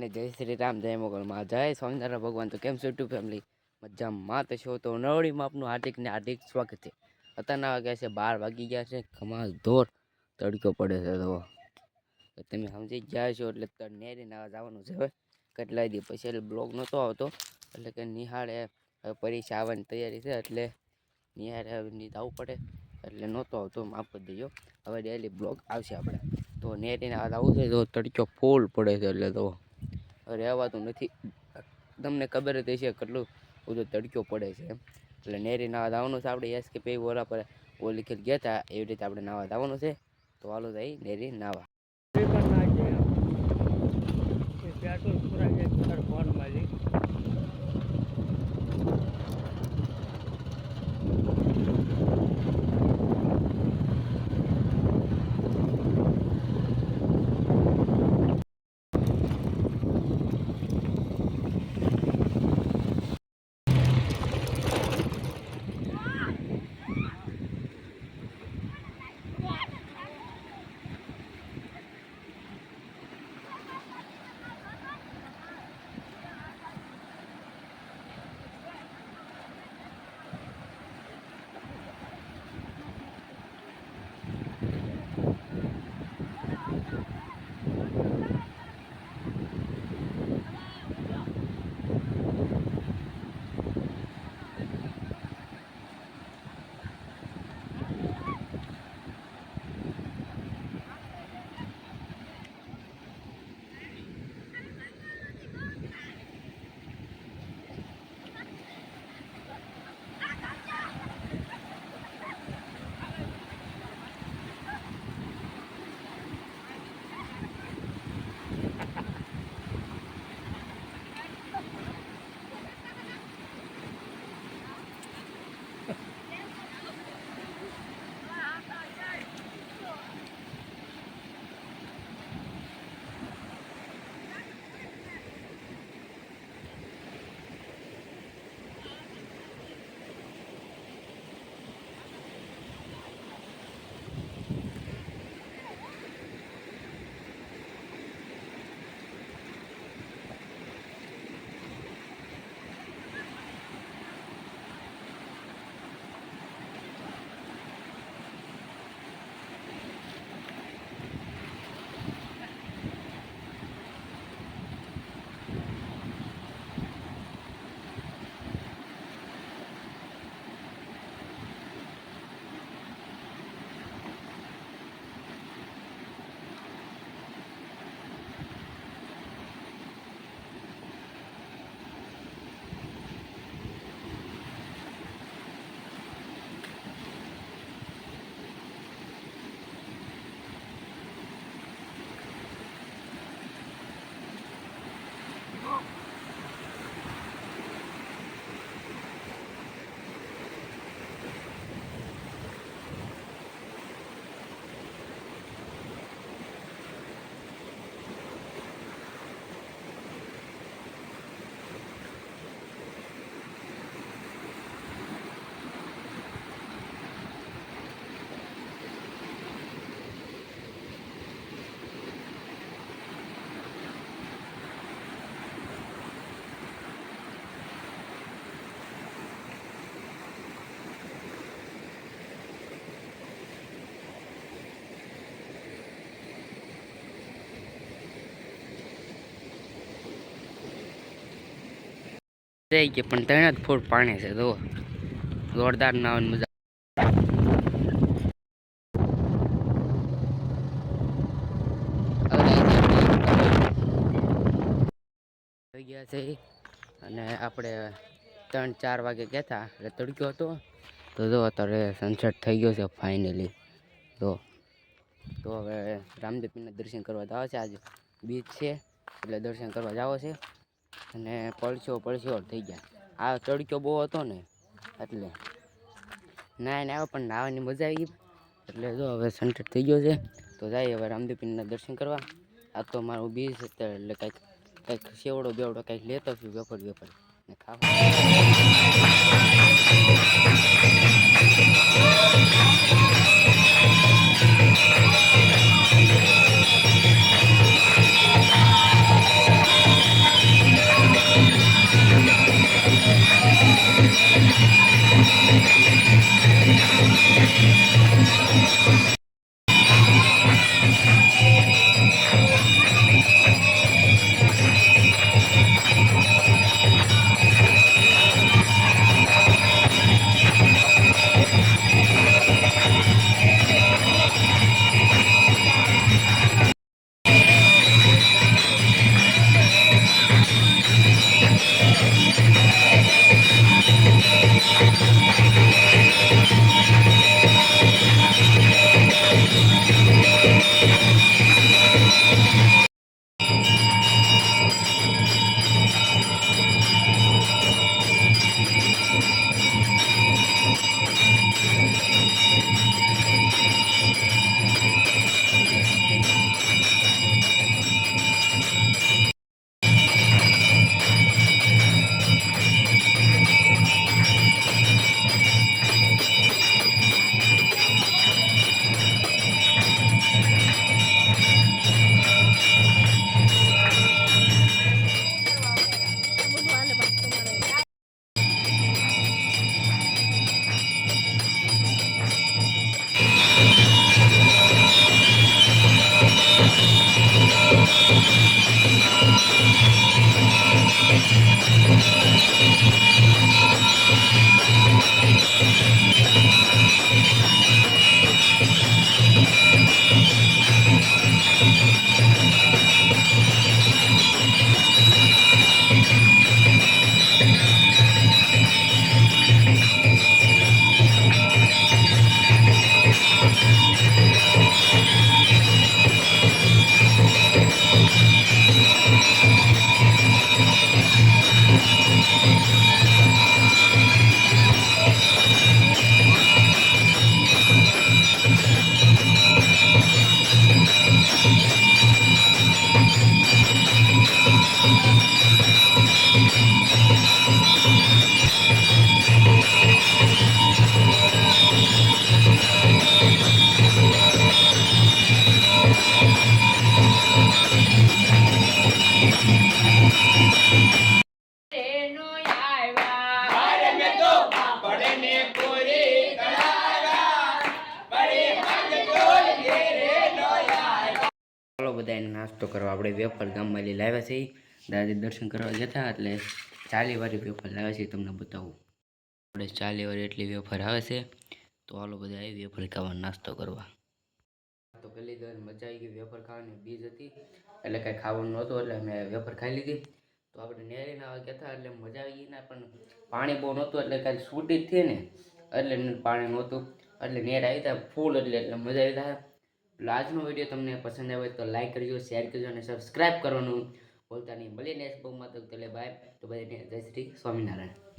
અને જય શ્રી રામ, જય મોગલમાં, જય સ્વામિનારાયણ ભગવાન. તો કેમ છો યુટ્યુબ ફેમિલી? મજામાં તો છો? તો નવડીમાં આપનું હાર્દિક ને હાર્દિક સ્વાગત છે. અત્યારના વાગ્યા છે 12 વાગી ગયા છે. કમાલ ધોર તડકો પડે છે. તો તમે સમજી ગયા છો એટલે નેરી નાવા જવાનું છે. હવે કેટલાય દી પછી એટલે બ્લોગ નહોતો આવતો, એટલે કે નિહાળે પરીક્ષા આવવાની તૈયારી છે, એટલે નિહાળે જવું પડે એટલે નહોતો આવતો. માફ કરી દેજો. હવે ડેલી બ્લોગ આવશે આપણે. તો નેરીને આવું છે તો તડકો ફૂલ પડે છે, એટલે તો રહેવાતું નથી. તમને ખબર જ હશે કેટલું બધું તડકો પડે છે એમ. એટલે નેરી નાવા જવાનું છે આપણે. કે પે ઓલા પર ઓલી ખેલ ગયા હતા એવી રીતે આપણે નાવા જવાનું છે. તો હાલો જાય નેરી નાવા. થઈ ગઈ પણ 3 જ ફૂટ પાણી છે. તો જોરદાર નાવાની મજા થઈ ગયા છે. અને આપણે 3-4 વાગે ગયા હતા એટલે તડક્યો હતો. તો જો અત્યારે સનસેટ થઈ ગયો છે ફાઇનલી. તો હવે રામદેવપીરના દર્શન કરવા જવા છે. આજે બીચ છે એટલે દર્શન કરવા જાવ છે. અને પડશો થઈ ગયા. આ તડક્યો બહુ હતો ને એટલે નાઈને આવ્યો, પણ નાવાની મજા આવી ગઈ. એટલે જો હવે સનસેટ થઈ ગયો છે. તો જાય હવે રામદેવપીરના દર્શન કરવા. આ તો મારું બીચ અત્યારે એટલે કંઈક સેવડો બેવડો કંઈક લેતો છું વેફર ને ખાવા. બધાને નાસ્તો કરવા આપણે વેફર ગામમાં લઈ લાવ્યા છીએ. દાદી દર્શન કરવા ગયા હતા એટલે 40 વાળી વેફર લાવ્યા છીએ, તમને બતાવું. આપણે 40 વાળી એટલી વેફર આવે છે, તો હાલો બધા આવી વેફર ખાવા નાસ્તો કરવા. તો પેલી દર મજા આવી ગઈ વેફર ખાવાની, બીજ હતી એટલે કાંઈ ખાવાનું નહોતું એટલે મેં વેફર ખાઈ લીધી. તો આપણે નેરીને ગયા હતા એટલે મજા આવી ગઈ ને, પણ પાણી બહુ નહોતું એટલે કાંઈ છૂટી જ થઈ ને એટલે પાણી નહોતું એટલે નેર આવી હતા ફૂલ એટલે મજા આવી હતા. એટલે આજનો વિડીયો તમને પસંદ આવે તો લાઈક કરજો, શેર કરજો અને સબસ્ક્રાઈબ કરવાનું ભૂલતા નહીં. મળીને બહુ માત્ર બાય. તો બધાને જય શ્રી સ્વામિનારાયણ.